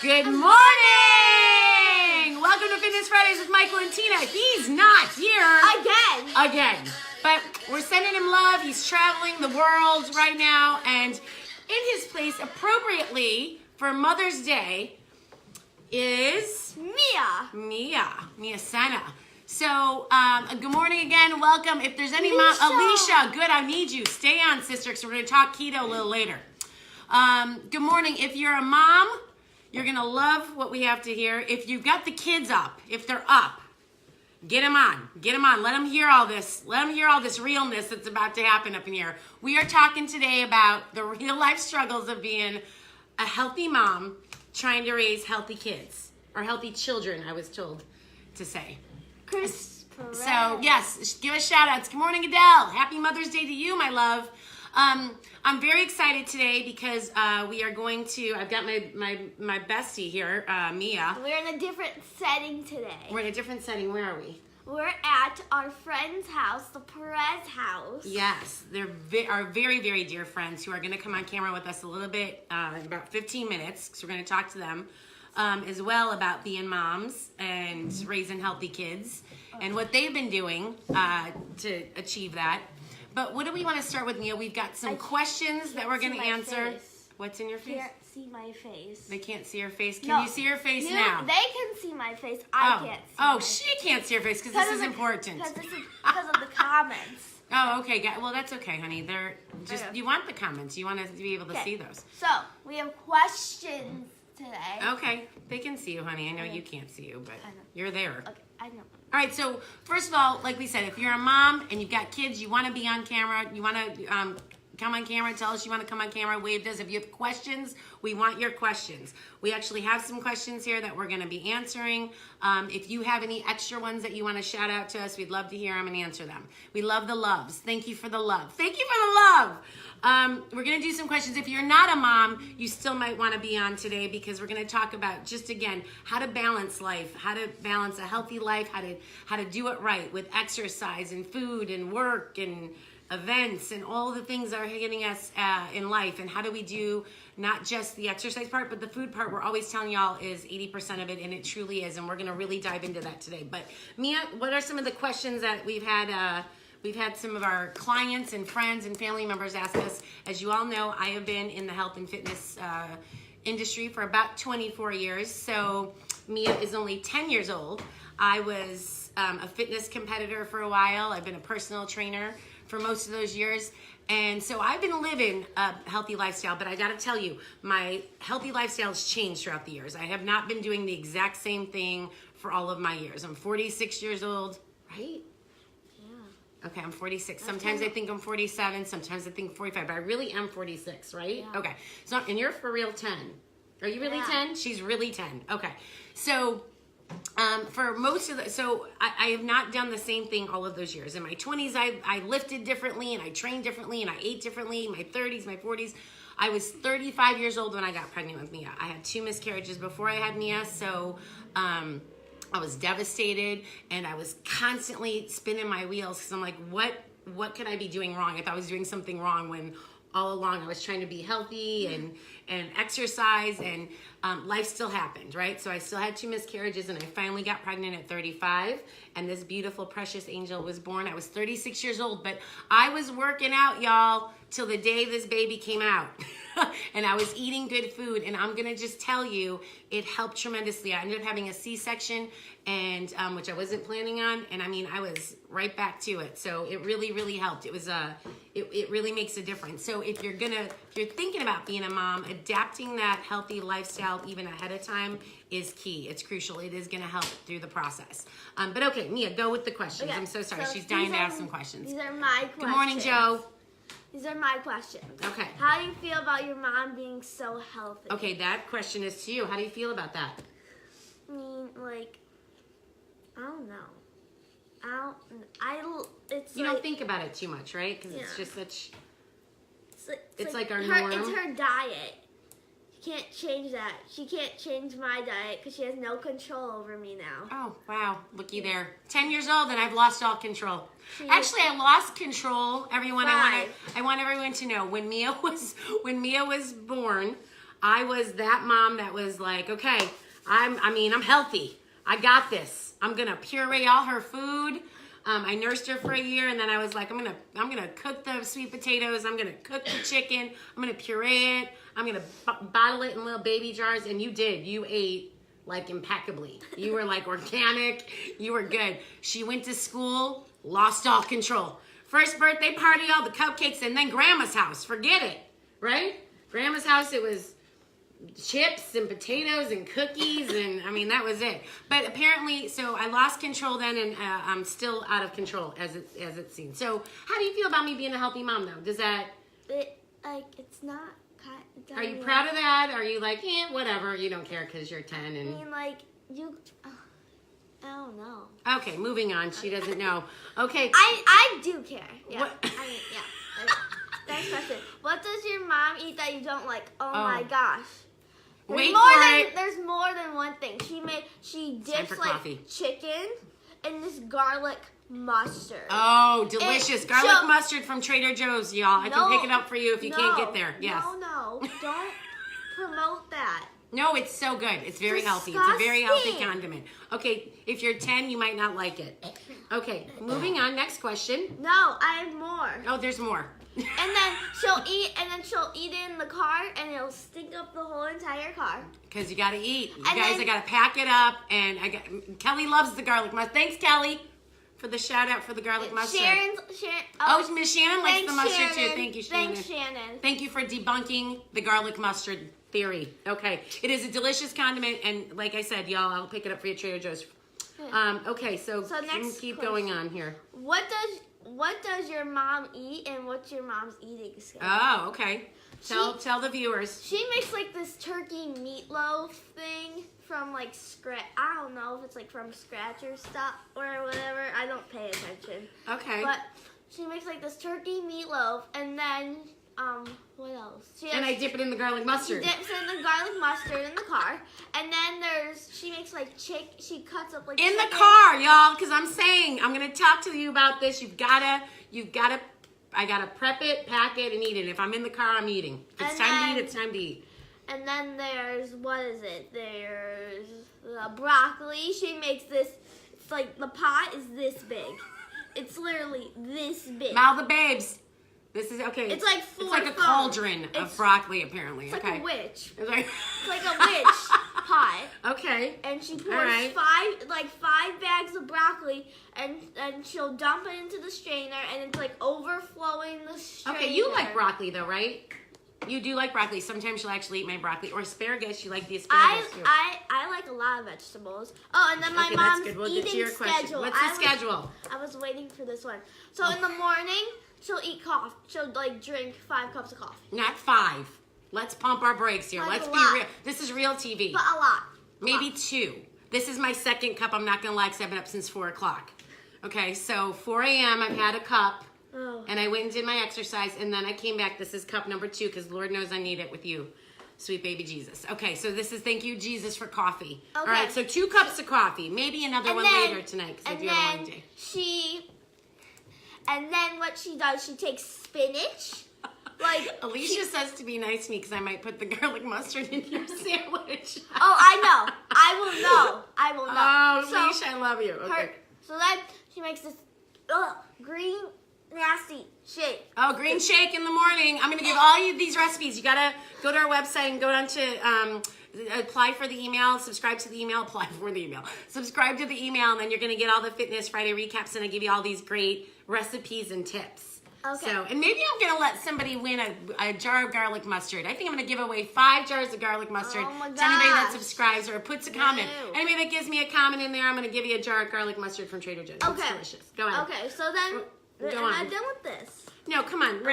Good morning! Welcome to Fitness Fridays with Michael and Tina. He's not here. Again. But we're sending him love. He's traveling the world right now. And in his place, appropriately for Mother's Day, is Mia Sena. So, good morning again. Welcome. If there's any mom, Alicia, good, I need you. Stay on, sister, because we're going to talk keto a little later. Good morning. If you're a mom, you're going to love what we have to hear. If you've got the kids up, if they're up, get them on. Get them on. Let them hear all this. Let them hear all this realness that's about to happen up in here. We are talking today about the real life struggles of being a healthy mom trying to raise healthy kids, or healthy children, I was told to say. So, yes, give us shout outs. Good morning, Adele. Happy Mother's Day to you, my love. I'm very excited today because we are going to, I've got my bestie here, Mia. We're in a different setting today. We're in a different setting. Where are we? We're at our friend's house, the Perez house. Yes, they're our very, very dear friends who are going to come on camera with us a little bit in about 15 minutes because we're going to talk to them as well about being moms and raising healthy kids and what they've been doing to achieve that. But what do we want to start with, Mia? We've got some questions that we're going to answer. Face. What's in your face? Can't see my face. They can't see your face. Can you see your face now? They can see my face. I can't see my face. She can't see your face because this is important. Because of the comments. Oh, okay. Well, that's okay, honey. They're just you want the comments. You want us to be able to see those. So we have questions today. Okay, they can see you, honey. I know you can't see you, but you're there. Okay, I know. All right, so first of all, like we said, if you're a mom and you've got kids, you want to be on camera, you want to come on camera, tell us you want to come on camera, wave this. If you have questions, we want your questions. We actually have some questions here that we're going to be answering. If you have any extra ones that you want to shout out to us, we'd love to hear them and answer them. We love the loves. Thank you for the love. Thank you for the love. We're going to do some questions. If you're not a mom, you still might want to be on today because we're going to talk about just, again, how to balance life, how to balance a healthy life, how to do it right with exercise and food and work and events and all the things that are hitting us in life. And how do we do not just the exercise part, but the food part we're always telling y'all is 80% of it, and it truly is. And we're going to really dive into that today. But Mia, what are some of the questions that we've had? We've had some of our clients and friends and family members ask us. As you all know, I have been in the health and fitness industry for about 24 years. So Mia is only 10 years old. I was a fitness competitor for a while. I've been a personal trainer for most of those years. And so I've been living a healthy lifestyle, but I gotta tell you, my healthy lifestyle has changed throughout the years. I have not been doing the exact same thing for all of my years. I'm 46 years old, right? Okay, I'm 46. Sometimes I think I'm 47. Sometimes I think 45. But I really am 46, right? Yeah. Okay. So, and you're for real 10. Are you really 10? She's really 10. Okay. So, for most of I have not done the same thing all of those years. In my 20s, I lifted differently and I trained differently and I ate differently. My 30s, my 40s. I was 35 years old when I got pregnant with Mia. I had 2 miscarriages before I had Mia. So, I was devastated and I was constantly spinning my wheels because I'm like, what could I be doing wrong? I thought I was doing something wrong when all along I was trying to be healthy and exercise, and life still happened, right? So I still had 2 miscarriages and I finally got pregnant at 35 and this beautiful, precious angel was born. I was 36 years old, but I was working out, y'all, till the day this baby came out. And I was eating good food, and I'm gonna just tell you, it helped tremendously. I ended up having a C-section, and which I wasn't planning on, and I mean, I was right back to it. So it really, really helped. It was it really makes a difference. So if you're thinking about being a mom, adapting that healthy lifestyle even ahead of time is key. It's crucial. It is gonna help through the process. But okay, Mia, go with the questions. Okay, I'm so sorry. She's dying to ask some questions. These are my questions. Good morning, Joe. These are my questions. Okay. How do you feel about your mom being so healthy? Okay, that question is to you. How do you feel about that? I mean, like, I don't know. You don't think about it too much, right? Because it's just such. It's like our norm. norm. It's her diet. She can't change that. She can't change my diet because she has no control over me now. Oh, wow. Looky there. 10 years old and I've lost all control. Actually, I lost control, everyone. I want everyone to know when Mia was born, I was that mom that was like, okay, I'm healthy. I got this. I'm gonna puree all her food. I nursed her for a year, and then I was like, I'm gonna cook the sweet potatoes. I'm gonna cook the chicken. I'm gonna puree it. I'm gonna bottle it in little baby jars. And you did. You ate like impeccably. You were like organic. You were good. She went to school, lost all control. First birthday party, all the cupcakes, and then grandma's house. Forget it, right? Grandma's house, it was chips and potatoes and cookies, and I mean, that was it. But apparently, so I lost control then, and I'm still out of control as it seems. So how do you feel about me being a healthy mom, though? Does that... It's not... Are you proud of that? Are you like, whatever, you don't care because you're 10 and... I mean, like, you... I don't know. Okay, moving on. She doesn't know. Okay. I do care. Yeah. What? I mean, yeah. Next question. What does your mom eat that you don't like? Oh. my gosh. There's more than one thing. She dips like coffee. Chicken in this garlic mustard. Oh, delicious. And garlic mustard from Trader Joe's, y'all. I can pick it up for you if you can't get there. Yes. No. Don't promote that. No, it's so good. It's very healthy. It's a very healthy condiment. Okay, if you're 10, you might not like it. Okay, moving on. Next question. No, I have more. Oh, there's more. And then she'll eat it in the car, and it'll stink up the whole entire car. Because you got to eat. You guys, I got to pack it up. And Kelly loves the garlic mustard. Thanks, Kelly, for the shout out for the garlic mustard. Miss Shannon likes the mustard too. Thank you, Shannon. Thanks, Shannon. Thank you for debunking the garlic mustard theory. Okay, it is a delicious condiment, and like I said, y'all, I'll pick it up for you at Trader Joe's. Okay, so next keep question. going on here. What does your mom eat, and what's your mom's eating schedule? Oh, okay. Tell the viewers. She makes like this turkey meatloaf thing from like scratch. I don't know if it's like from scratch or stuff or whatever. I don't pay attention. Okay. But she makes like this turkey meatloaf, and then what else? I dip it in the garlic mustard. She dips in the garlic mustard in the car, and then she makes like she cuts up like in chicken. the car, y'all, because I'm saying I'm gonna talk to you about this. You've gotta. I gotta prep it, pack it, and eat it. If I'm in the car, I'm eating. If it's time to eat, it's time to eat. And then there's There's the broccoli. She makes this. It's like the pot is this big. It's literally this big. Now the babes. This is okay. It's like a cauldron of broccoli, apparently. It's like a witch. It's like a witch pot. Okay. And she pours five bags of broccoli, and she'll dump it into the strainer, and it's like overflowing the strainer. Okay, you like broccoli though, right? You do like broccoli. Sometimes she'll actually eat my broccoli or asparagus. You like the asparagus too. I like a lot of vegetables. Oh, and then my mom's eating schedule. What's the schedule? I was waiting for this one. So in the morning, she'll eat coffee. She'll like drink 5 cups of coffee. Not 5. Let's pump our brakes here. Let's be real. This is real TV. But a lot. Maybe 2. This is my second cup. I'm not gonna lie, 'cause I've been up since 4 o'clock. Okay, so 4 a.m. I've had a cup. Oh. And I went and did my exercise, and then I came back. This is cup number 2, because Lord knows I need it with you, sweet baby Jesus. Okay, so this is thank you, Jesus, for coffee. Okay. All right, so 2 cups of coffee. Maybe another one later tonight, because I do have a long day. And then what she does, she takes spinach. Like Alicia says to be nice to me because I might put the garlic mustard in your sandwich. Oh, I know. I will know. Oh, Alicia, I love you. Okay. So then she makes this green nasty shake. Oh, green shake in the morning. I'm going to give all you these recipes. You got to go to our website and go down to apply for the email, subscribe to the email, apply for the email. Subscribe to the email, and then you're going to get all the Fitness Friday recaps, and I give you all these great recipes and tips. Okay. So, and maybe I'm going to let somebody win a jar of garlic mustard. I think I'm going to give away 5 jars of garlic mustard to anybody that subscribes or puts a comment. Anybody that gives me a comment in there, I'm going to give you a jar of garlic mustard from Trader Joe's. Okay. It's delicious. Go ahead. Okay, so then, am I done with this? No, come on.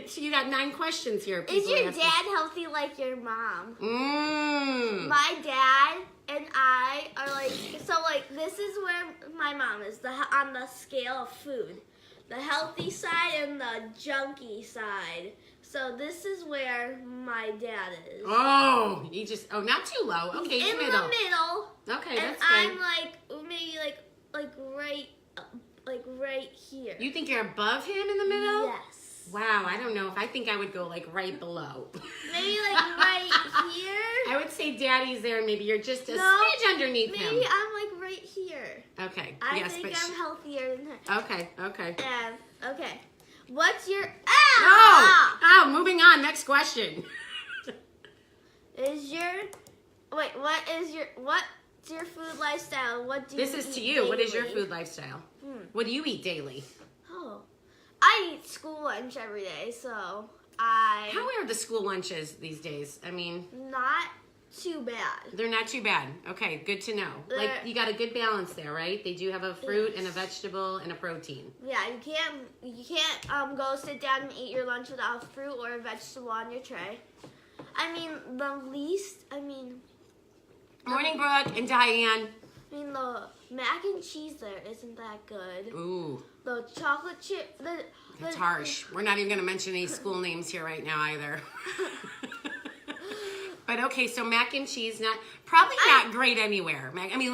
So you got 9 questions here. Is your dad healthy like your mom? Mmm. My dad and I are like, so like this is where my mom is on the scale of food. The healthy side and the junky side. So this is where my dad is. Oh, not too low. Okay, in the middle. Okay, and that's good. I'm like maybe like right here. You think you're above him in the middle? Yes. Wow, I don't know. I think I would go like right below. Maybe like right here. I would say Daddy's there, and maybe you're just a No, smidge underneath him. Maybe I'm like right here. Okay. I yes, think but I'm healthier than her. okay. Okay. And okay, what's your No. Oh, moving on. Next question. What's your food lifestyle? What do This you is eat to you. What is your daily? food lifestyle? What do you eat daily? Oh, I eat school lunch every day, so I How are the school lunches these days? I mean, not too bad. they're not too bad. Okay, good to know. Like They're- you got a good balance there, right? They do have a fruit and a vegetable and a protein. Yeah, you can't go sit down and eat your lunch without a fruit or a vegetable on your tray. Morning, Brooke and Diane. The mac and cheese there isn't that good. Ooh, The chocolate chip, that's harsh. We're not even going to mention any school names here right now either. But okay, so mac and cheese probably not great anywhere. Mac and cheese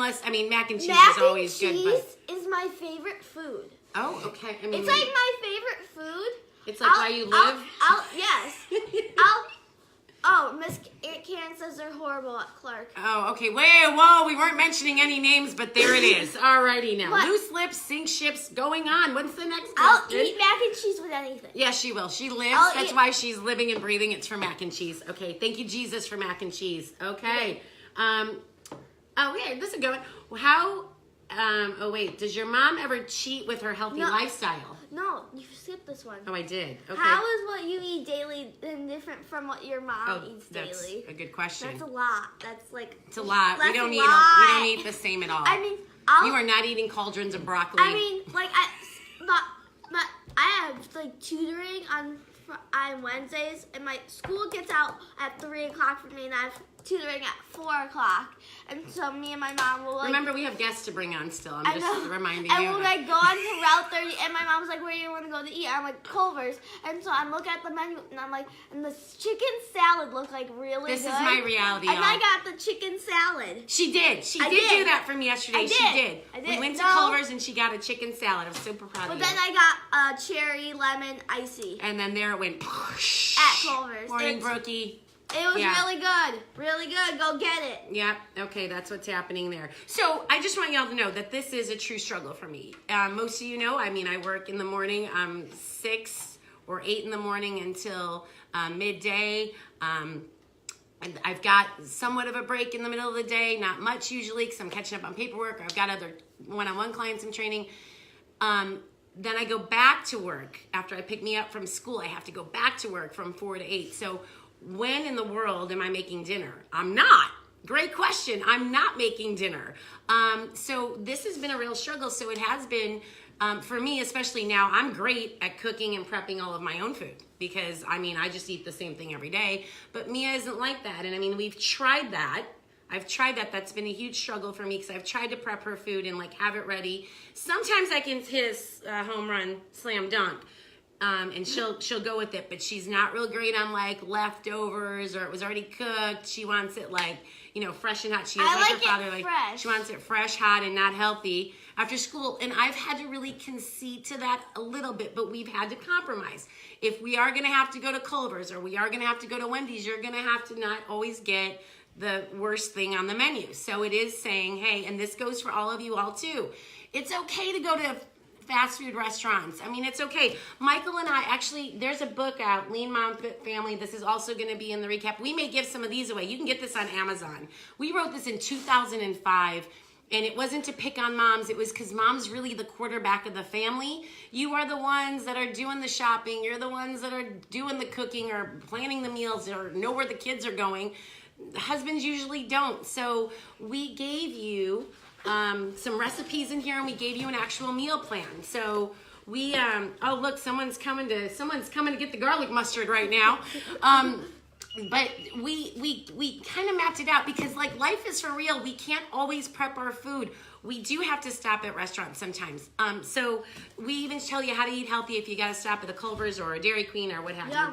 Mac is always and good. cheese But is my favorite food. oh, okay. I mean, It's like my favorite food. it's like why you live. Yes. Miss Aunt Karen says they're horrible at Clark. Oh, okay. Whoa, we weren't mentioning any names, but there it is. Alrighty now. What? Loose lips, sink ships, going on. What's the next I'll question? eat mac and cheese with anything. Yeah, she will. She lives. I'll That's eat- why she's living and breathing. It's for mac and cheese. Okay. Thank you, Jesus, for mac and cheese. Okay. This is a good one. How, does your mom ever cheat with her healthy No. lifestyle? No, you skipped this one. Oh, I did. Okay. How is what you eat daily different from what your mom eats that's daily? a good question. That's a lot. That's like It's a lot. We That's don't a eat. lot. We don't eat the same at all. I'll You are not eating cauldrons of broccoli. I have like tutoring on Wednesdays, and my school gets out at 3 o'clock for me, and I have tutoring at 4 o'clock. And so me and my mom will Remember, we have guests to bring on still. I'm I just know. reminding and you. we'll like go on to Route 30, and my mom's like, "Where do you want to go to eat?" I'm like, "Culver's." And so I'm looking at the menu, and I'm like, and the chicken salad looked like really This good. is my reality, And y'all. I got the chicken salad. She did. She I did do did. that for me yesterday. I She did. did. I We did. went to No. Culver's and she got a chicken salad. I was super proud But of then you. I got cherry lemon icy And then there it went. at Culver's. Morning, It's- Brookie. It was Yeah. really good. Really good. Go get it. Yep. Okay, that's what's happening there. So I just want y'all to know that this is a true struggle for me. Most of you know, I work in the morning, 6 or 8 in the morning until midday. And I've got somewhat of a break in the middle of the day, not much usually because I'm catching up on paperwork. I've got other one-on-one clients I'm training. Then I go back to work after I pick me up from school. I have to go back to work from 4 to 8. So when in the world am I making dinner? I'm not. Great question. I'm not making dinner. So this has been a real struggle. So it has been, for me, especially now, I'm great at cooking and prepping all of my own food because, I just eat the same thing every day. But Mia isn't like that. And we've tried that. I've tried that. That's been a huge struggle for me because I've tried to prep her food and have it ready. Sometimes I can hit a home run, slam dunk. And she'll go with it, but she's not real great on leftovers or it was already cooked. She wants it fresh and hot. She is I like her like it father, fresh. she wants it fresh, hot, and not healthy after school. And I've had to really concede to that a little bit, but we've had to compromise. If we are gonna have to go to Culver's or we are gonna have to go to Wendy's, you're gonna have to not always get the worst thing on the menu. So it is saying, hey, and this goes for all of you all too. It's okay to go to fast food restaurants. It's okay. Michael and I, actually, there's a book out, Lean Mom Fit Family. This is also going to be in the recap. We may give some of these away. You can get this on Amazon. We wrote this in 2005, and it wasn't to pick on moms. It was because mom's really the quarterback of the family. You are the ones that are doing the shopping. You're the ones that are doing the cooking or planning the meals or know where the kids are going. Husbands usually don't. So we gave you some recipes in here, and we gave you an actual meal plan. So we, oh look, someone's coming to get the garlic mustard right now. But we kind of mapped it out because life is for real. We can't always prep our food. We do have to stop at restaurants sometimes. So we even tell you how to eat healthy if you got to stop at a Culver's or a Dairy Queen or what have Yeah. you.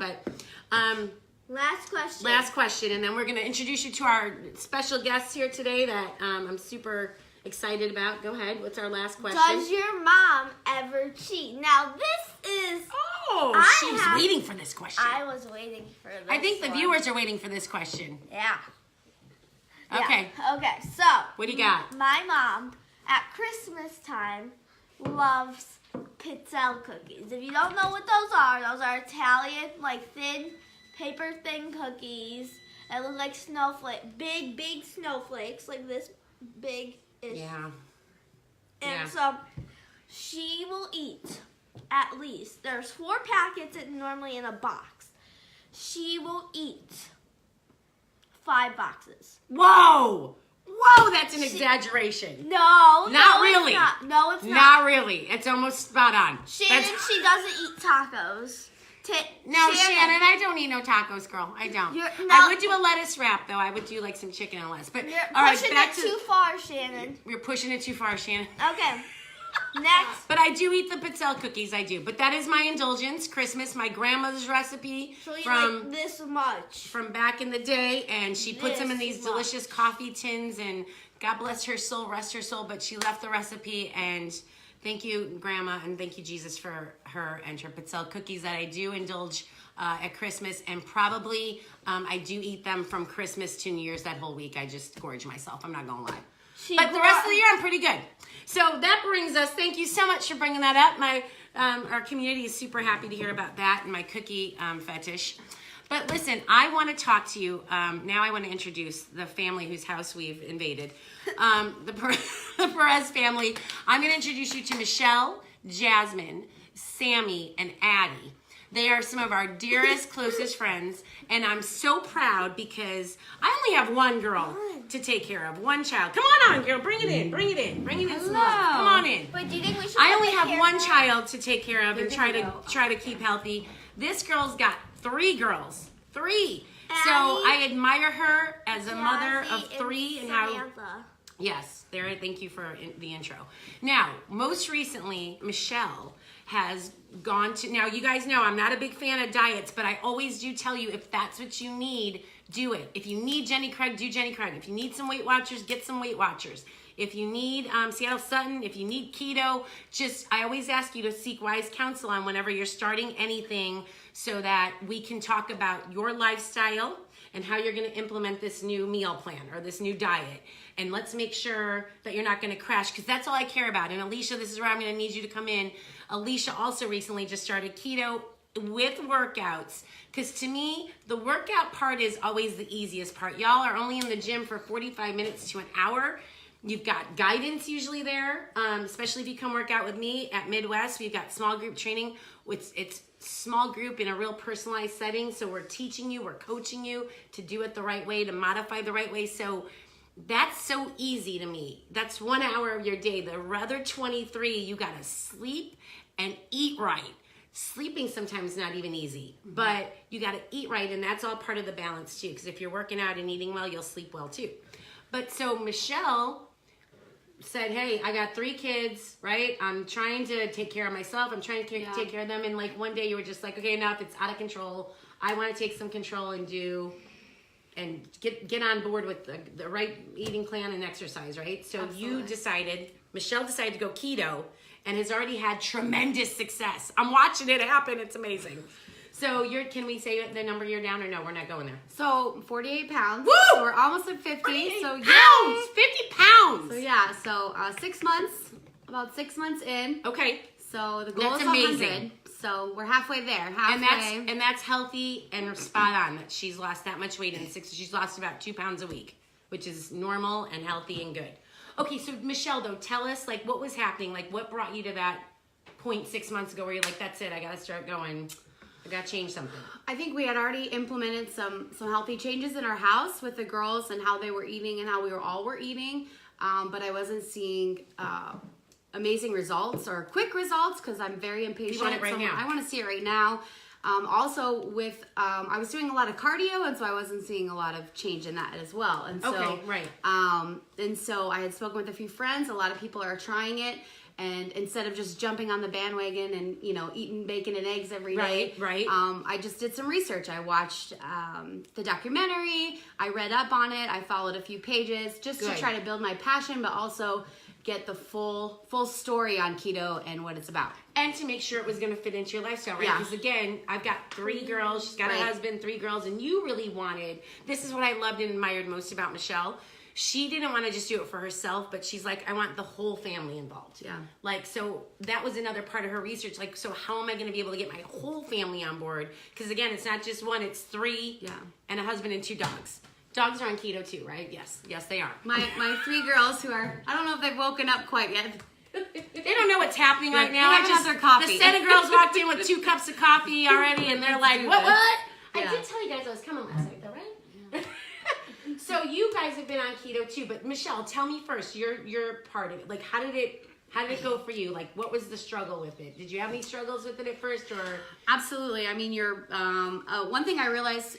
But Last question. and then we're going to introduce you to our special guests here today that I'm super excited about. Go ahead. What's our last question? Does your mom ever cheat? Now this is Oh, she's waiting for this question. I was waiting for this. I think the one. viewers are waiting for this question. Yeah. Okay. Yeah. Okay, so. What do you got? My mom, at Christmas time, loves pizzelle cookies. If you don't know what those are Italian, like thin, paper thin cookies that look like big snowflakes, like this big-ish. Yeah. And so she will eat at least, there's 4 packets normally in a box. She will eat 5 boxes. Whoa! Whoa, that's an exaggeration. No, Not really. It's not. No, it's not. Not really. It's almost spot on. Shannon, she doesn't eat tacos. No, Shannon, I don't eat no tacos, girl. I don't. No. I would do a lettuce wrap, though. I would do like some chicken and lettuce. But You're all right, pushing back it to too far, Shannon. You're pushing it too far, Shannon. Okay. Next. But I do eat the pizzelle cookies. I do. But that is my indulgence. Christmas, my grandmother's recipe She'll eat from like this much. from back in the day, and she puts them in This these much. delicious coffee tins. And God bless her soul, rest her soul. But she left the recipe, and thank you, Grandma, and thank you, Jesus, for her and her pizzelle cookies that I do indulge at Christmas, and probably I do eat them from Christmas to New Year's that whole week. I just gorge myself. I'm not gonna lie. But the rest of the year, I'm pretty good. So that brings us. Thank you so much for bringing that up. My our community is super happy to hear about that and my cookie fetish. But listen, I want to talk to you now. I want to introduce the family whose house we've invaded, the Perez family. I'm going to introduce you to Michelle, Jasmine, Sammy, and Addie. They are some of our dearest, closest friends, and I'm so proud because I only have one girl to take care of, one child. Come on, girl, bring it in, bring it in, bring it in. Some love. Come on in. Wait, do you think we should? I only have one child to take care of and try to keep healthy. This girl's got 3 girls, 3. So I admire her as a mother of 3 and how. Samantha. Yes, there. Thank you for the intro. Now, most recently, Michelle has gone to. Now, you guys know I'm not a big fan of diets, but I always do tell you if that's what you need, do it. If you need Jenny Craig, do Jenny Craig. If you need some Weight Watchers, get some Weight Watchers. If you need Seattle Sutton, if you need keto, I always ask you to seek wise counsel on whenever you're starting anything so that we can talk about your lifestyle and how you're going to implement this new meal plan or this new diet. And let's make sure that you're not going to crash, because that's all I care about. And Alicia, this is where I'm going to need you to come in. Alicia also recently just started keto with workouts, because to me, the workout part is always the easiest part. Y'all are only in the gym for 45 minutes to an hour. You've got guidance usually there, especially if you come work out with me at Midwest. We've got small group training. It's small group in a real personalized setting. So we're teaching you, we're coaching you to do it the right way, to modify the right way. So that's so easy to me. That's 1 hour of your day. The other 23, you got to sleep and eat right. Sleeping sometimes not even easy, but you got to eat right. And that's all part of the balance too. Because if you're working out and eating well, you'll sleep well too. But so Michelle said, hey, I got 3 kids, right? I'm trying to take care of myself. I'm trying to take care of them. And like one day you were just like, okay, enough. It's out of control. I want to take some control and get on board with the right eating plan and exercise, right? So Absolutely. Michelle decided to go keto and has already had tremendous success. I'm watching it happen. It's amazing. So can we say the number you're down, or no, we're not going there? So 48 pounds. Woo! So we're almost at 50. So pounds! 50 pounds! So yeah, so 6 months, about 6 months in. Okay. So the goal That's is 100. amazing. So we're halfway there. Halfway. And that's healthy and spot on that she's lost that much weight in 6. She's lost about 2 pounds a week, which is normal and healthy and good. Okay, so Michelle, though, tell us like what was happening, like what brought you to that point 6 months ago where you're like, that's it, I gotta start going. I gotta change something. I think we had already implemented some healthy changes in our house with the girls and how they were eating and how we all were eating, but I wasn't seeing amazing results or quick results because I'm very impatient. You want it right now. I want to see it right now. Also with I was doing a lot of cardio, and so I wasn't seeing a lot of change in that as well. And so okay, right. And so I had spoken with a few friends. A lot of people are trying it. And instead of just jumping on the bandwagon and, eating bacon and eggs every day, right. I just did some research. I watched the documentary. I read up on it. I followed a few pages just to try to build my passion, but also get the full story on keto and what it's about. And to make sure it was going to fit into your lifestyle, right? Yeah. Because again, I've got 3 girls. She's got a Right. husband, 3 girls, and you really wanted. This is what I loved and admired most about Michelle. She didn't want to just do it for herself, but she's like, I want the whole family involved. Yeah. Like, so that was another part of her research. Like, so how am I going to be able to get my whole family on board? Because again, it's not just one; it's 3, Yeah. and a husband and 2 dogs. Dogs are on keto too, right? Yes, they are. My 3 girls who are, I don't know if they've woken up quite yet. They don't know what's happening right They now. haven't had their coffee. The Sena girls walked in with 2 cups of coffee already, and they're like, do "What? this. What?" I Yeah. did tell you guys I was coming last night, though, right? So you guys have been on keto too, but Michelle, tell me first. You're part of it. Like, how did it go for you? Like, what was the struggle with it? Did you have any struggles with it at first, or? Absolutely. I mean, you're one thing I realized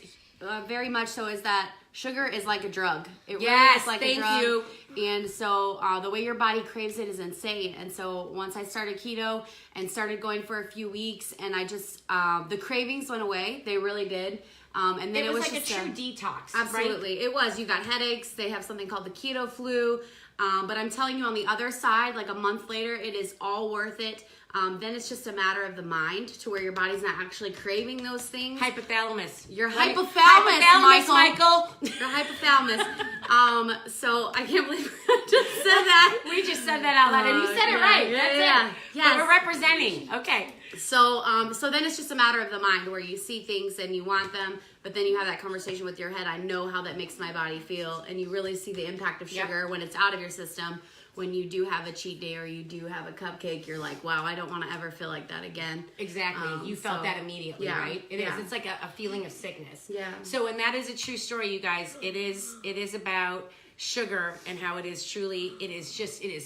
very much so is that sugar is like a drug. It really Yes, is like thank a drug. you. And so the way your body craves it is insane. And so once I started keto and started going for a few weeks, and I just the cravings went away. They really did. And then It was like just a true detox, Absolutely. right? It was. You got headaches. They have something called the keto flu. But I'm telling you, on the other side, like a month later, it is all worth it. Then it's just a matter of the mind to where your body's not actually craving those things. Hypothalamus. Your Right? hypothalamus, Michael. Your hypothalamus. So I can't believe I just said that. We just said that out loud, and you said it Yeah, right. yeah, That's yeah. it. Yes. But we're representing. Okay. So then it's just a matter of the mind where you see things and you want them, but then you have that conversation with your head. I know how that makes my body feel, and you really see the impact of Yep. sugar when it's out of your system. When you do have a cheat day or you do have a cupcake, you're like, wow, I don't want to ever feel like that again. Exactly. You felt so- that immediately, yeah, right? It is. yeah. It's like a feeling of sickness. Yeah. So, and that is a true story, you guys. It is about sugar and how it is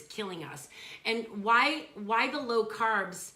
killing us. And why the low carbs?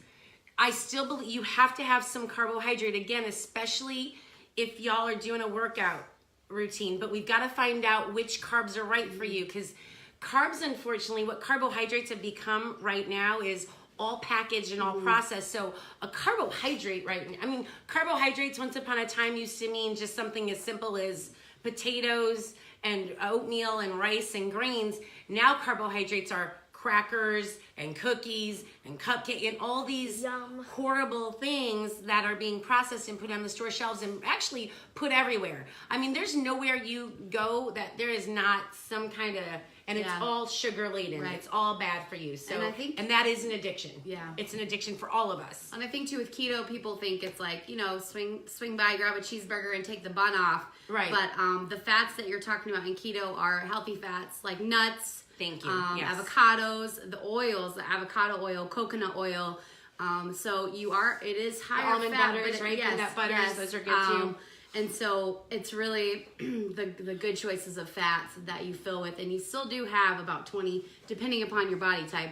I still believe you have to have some carbohydrate again, especially if y'all are doing a workout routine. But we've got to find out which carbs are right for you, because carbs, unfortunately, what carbohydrates have become right now is all packaged and all processed. So a carbohydrate, right? I mean, carbohydrates once upon a time used to mean just something as simple as potatoes and oatmeal and rice and grains. Now carbohydrates are crackers and cookies and cupcake and all these Yum. horrible things that are being processed and put on the store shelves and actually put everywhere. I mean, there's nowhere you go that there is not some kind of, and it's Yeah. all sugar laden. Right. It's all bad for you. So, And I think- and that is an addiction. Yeah. It's an addiction for all of us. And I think too with keto, people think it's like, swing by, grab a cheeseburger and take the bun off. Right. But the fats that you're talking about in keto are healthy fats like nuts. Thank you. Yes. Avocados, the oils, the avocado oil, coconut oil. So it is higher almond fat, butters, but right? The nut butters, those are good too. And so it's really the good choices of fats that you fill with, and you still do have about 20, depending upon your body type,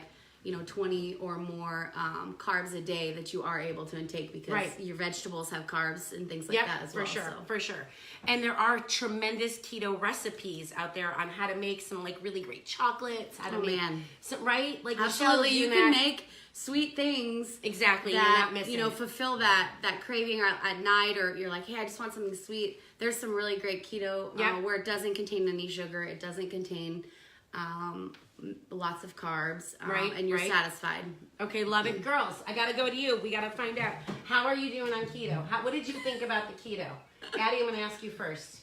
20 or more carbs a day that you are able to intake, because Right. your vegetables have carbs and things like that as well. For sure. And there are tremendous keto recipes out there on how to make some like really great chocolates, how to make some, right? Like Absolutely, Michelle's you doing can that. make sweet things Exactly, you're that not missing. fulfill that craving at night, or you're like, hey, I just want something sweet. There's some really great keto Yep. where it doesn't contain any sugar, it doesn't contain lots of carbs, Right, and you're right. satisfied. Okay, love it. Girls, I gotta go to you. We gotta find out. How are you doing on keto? What did you think about the keto? Addie, I'm gonna ask you first.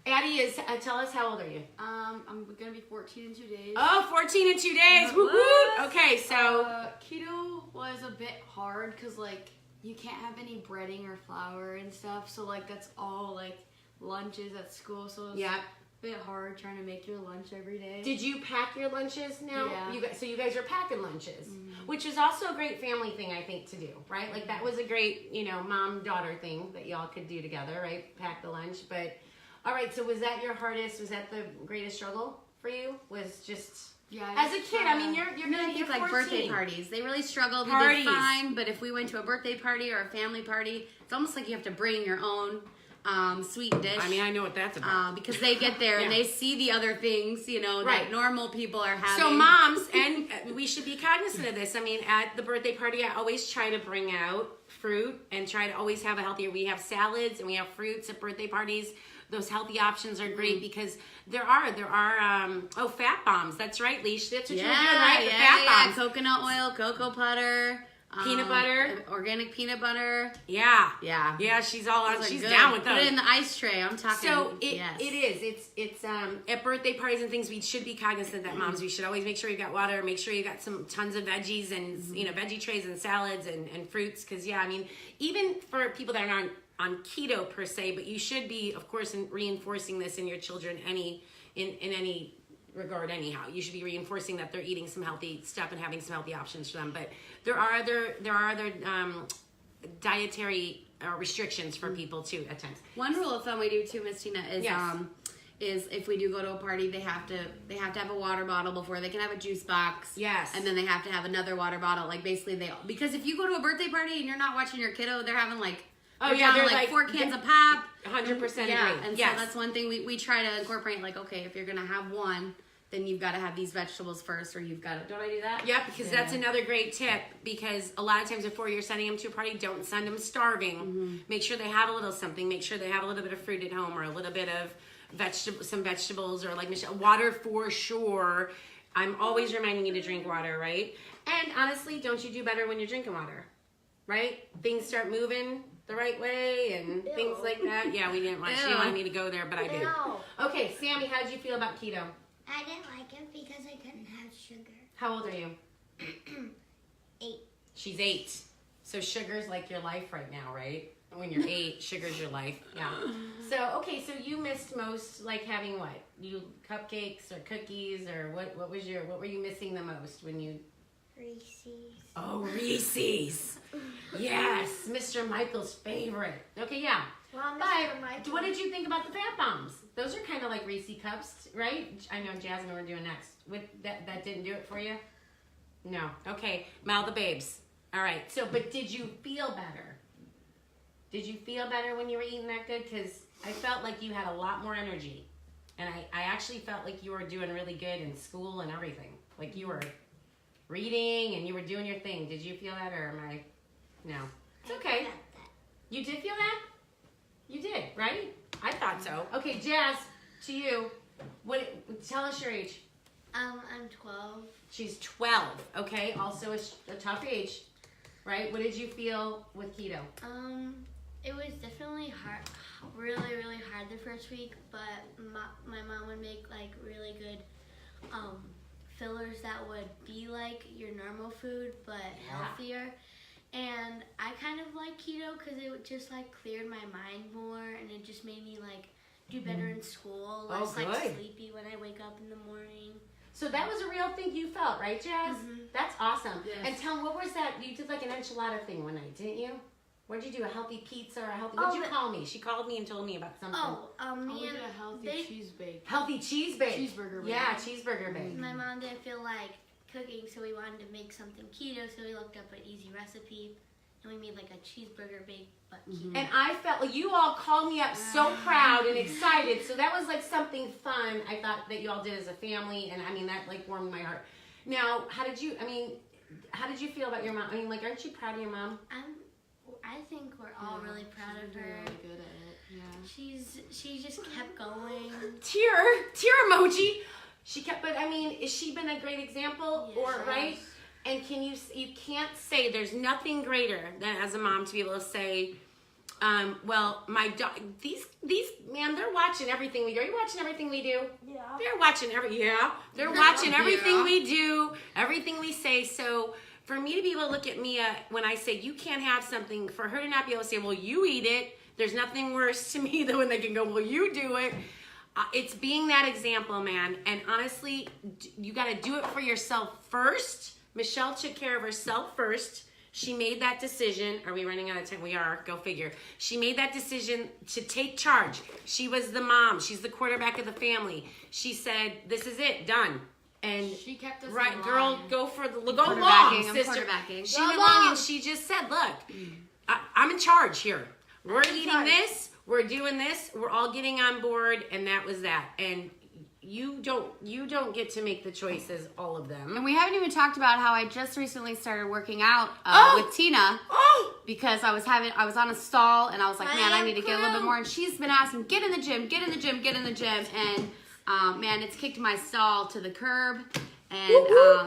Addie, tell us, how old are you? I'm gonna be 14 in 2 days. Oh, 14 in 2 days. Woo woo. What? Okay, so Keto was a bit hard because like you can't have any breading or flour and stuff, so like that's all like lunches at school. So it's yeah. a bit hard trying to make your lunch every day. Did you pack your lunches now? Yeah. So you guys are packing lunches, which is also a great family thing, I think, to do, right? Like that was a great, mom-daughter thing that y'all could do together, right? Pack the lunch. But all right, so was that your hardest? Was that the greatest struggle for you? Was just as a kid? I mean, you're I think you're like 14. birthday parties. They really struggled. We Parties. did fine, but if we went to a birthday party or a family party, it's almost like you have to bring your own sweet dish. I mean, I know what that's about. Because they get there and Yeah. they see the other things, Right. that normal people are having. So moms, and we should be cognizant of this. I mean, at the birthday party, I always try to bring out fruit and try to always have a healthier. We have salads and we have fruits at birthday parties. those healthy options are great because there are fat bombs. That's right, Leash. That's what you were doing, right? The fat bombs. Coconut oil, cocoa butter, Peanut butter. organic peanut butter. Yeah. Yeah. She's all on. Those are She's good. down with Put those. it in the ice tray. I'm talking. So yes. it is. It's at birthday parties and things. We should be cognizant that moms. We should always make sure you got water. Make sure you got some tons of veggies and veggie trays and salads and fruits. Because I mean, even for people that aren't on keto per se, but you should be, of course, reinforcing this in your children in any regard anyhow. You should be reinforcing that they're eating some healthy stuff and having some healthy options for them. But there are other dietary restrictions for people too at times. One rule of thumb we do too, Miss Tina, is Yes. is if we do go to a party, they have to have a water bottle before they can have a juice box. Yes. And then they have to have another water bottle. Like basically because if you go to a birthday party and you're not watching your kiddo, they're having they're like 4 cans of pop. 100% Yeah, agree. and Yes. so that's one thing we try to incorporate. Like, okay, if you're gonna have one, then you've got to have these vegetables first, or you've got to. Don't I do that? Yep, because that's another great tip. Because a lot of times before you're sending them to a party, don't send them starving. Make sure they have a little something. Make sure they have a little bit of fruit at home, or a little bit of some vegetables, or like Michelle, water for sure. I'm always reminding you to drink water, right? And honestly, don't you do better when you're drinking water, right? Things start moving the right way and things like that. Yeah, she didn't want me to go there, but I did. Ew. Okay, Sammy, how did you feel about keto? I didn't like it because I couldn't have sugar. How old are you? 8. She's 8. So sugar's like your life right now, right? When you're 8, sugar's your life. Yeah. So, okay, so you missed most, like having what? You cupcakes or cookies, or what were you missing the most when you... Reese's. Oh, Reese's. Yes, Mr. Michael's favorite. Okay, yeah. Well, But Mr. Michael. what did you think about the fat bombs? Those are kind of like Reese cups, right? I know Jasmine we're doing next. With that didn't do it for you? No. Okay. Mal the babes. All right. So, but did you feel better? Did you feel better when you were eating that good? Because I felt like you had a lot more energy. And I actually felt like you were doing really good in school and everything. Like you were reading and you were doing your thing. Did you feel that, or am I? No. It's okay. You did feel that? You did, right? I thought so. Okay, Jazz, to you. Tell us your age. I'm 12. She's 12. Okay, also a tough age, right? What did you feel with keto? It was definitely hard, really, really hard the first week, but my mom would make like really good fillers that would be like your normal food, but healthier. And I kind of like keto because it just like cleared my mind more, and it just made me like do better in school, less like good. sleepy when I wake up in the morning. So that was a real thing you felt, right, Jazz? That's awesome. Yes. And tell me, what was that? You did like an enchilada thing one night, didn't you? What did you do? A healthy pizza or a healthy... What did you call me? She called me and told me about something. Me We and did a healthy cheese bake. Healthy cheese bake. Cheeseburger bake. Yeah, cheeseburger bake. my mom didn't feel like cooking, so we wanted to make something keto, so we looked up an easy recipe, and we made like a cheeseburger bake, but keto. And I felt like you all called me up so proud and excited. So that was like something fun I thought that you all did as a family. And I mean, that like warmed my heart. Now, how did you feel about your mom? I mean, like, aren't you proud of your mom? I think we're all really proud of her. Really good at it. Yeah. She just kept going. Tear emoji. She kept, but I mean, has she been a great example, or Yes. right? And you can't say, there's nothing greater than as a mom to be able to say, well, my dog, these man, they're watching everything we do. Are you watching everything we do? Yeah. They're watching they're watching everything we do, everything we say. So for me to be able to look at Mia when I say you can't have something, for her to not be able to say, well, you eat it. There's nothing worse to me than when they can go, well, you do it. It's being that example, man. And honestly, you got to do it for yourself first. Michelle took care of herself first. She made that decision. Are we running out of time? We are. Go figure. She made that decision to take charge. She was the mom. She's the quarterback of the family. She said, this is it. Done. And She kept us right, in girl, line. go for the long, Quarterbacking, I'm sister. quarterbacking. She Go went long long. and she just said, look, I'm in charge here. We're eating charge. this. We're doing this. We're all getting on board, and that was that. And you don't get to make the choices, all of them. And we haven't even talked about how I just recently started working out with Tina because I was on a stall and I was like, man, I need to get a little bit more. And she's been asking, get in the gym, get in the gym, get in the gym. And man, it's kicked my stall to the curb. And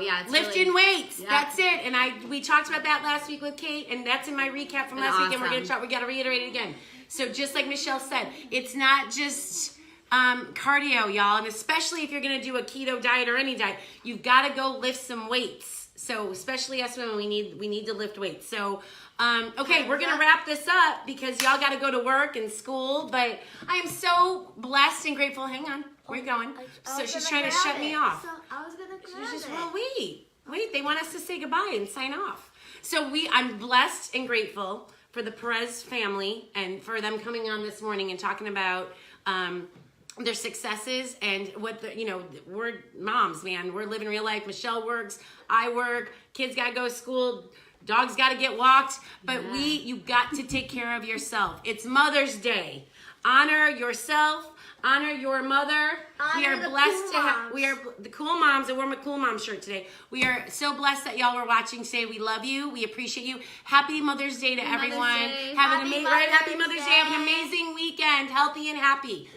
yeah, it's lifting really, weights. Yeah. That's it. And we talked about that last week with Kate, and that's in my recap from last week. And we got to reiterate it again. So just like Michelle said, it's not just cardio, y'all, and especially if you're gonna do a keto diet or any diet, you've got to go lift some weights. So especially us women, we need to lift weights. So okay, we're gonna wrap this up because y'all got to go to work and school. But I am so blessed and grateful. Hang on, where you going? So she's trying to shut me off. So I was gonna grab She's just, it. well, wait. They want us to say goodbye and sign off. So I'm blessed and grateful for the Perez family and for them coming on this morning and talking about their successes and what we're moms, man. We're living real life. Michelle works, I work, kids gotta go to school, dogs gotta get walked, but you got to take care of yourself. It's Mother's Day. Honor yourself. Honor your mother. We are blessed to have. We are the cool moms, and we're my cool mom shirt today. We are so blessed that y'all were watching today. We love you. We appreciate you. Happy Mother's Day to everyone. Day. Happy Mother's Day. Have an amazing weekend. Healthy and happy.